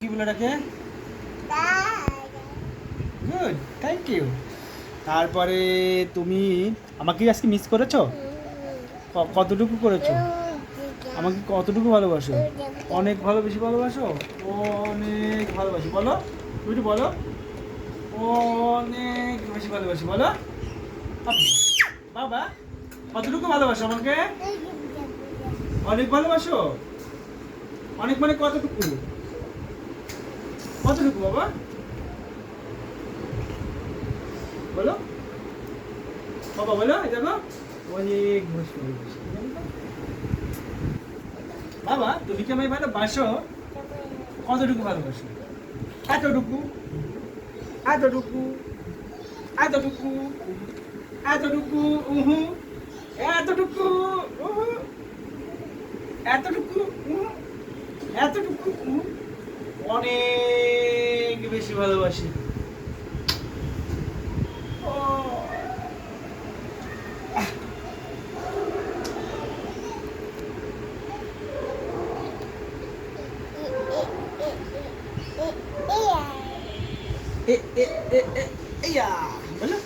কি বলে ডাকে? Good, thank you. তারপরে তুমি আমাকে আজকে মিস করেছো? কতটুকু করেছো? আমাকে কতটুকু ভালোবাসো? অনেক বেশি ভালোবাসো? অনেক ভালোবাসি বলো, তুমি একটু বলো। অনেক বেশি ভালোবাসি বলো। বাবা কতটুকু ভালোবাসো আমাকে? অনেক ভালোবাসো? অনেক মানে কতটুকু? কতটুকু বাবা বলো, বাবা বলো। এই দেখো অনেক বেশি ভালোবাসি। বাবা তুমি কি আমায় ভালোবাসো? কতটুকু ভালোবাসো? এতটুকু, এতটুকু, এতটুকু, এতটুকু, উহু, এতটুকু, উহু, এতটুকু, উহু, এতটুকু, উহু। অনেক বেশি ভালোবাসি। ও, এ এ এ এ ইয়া বলো।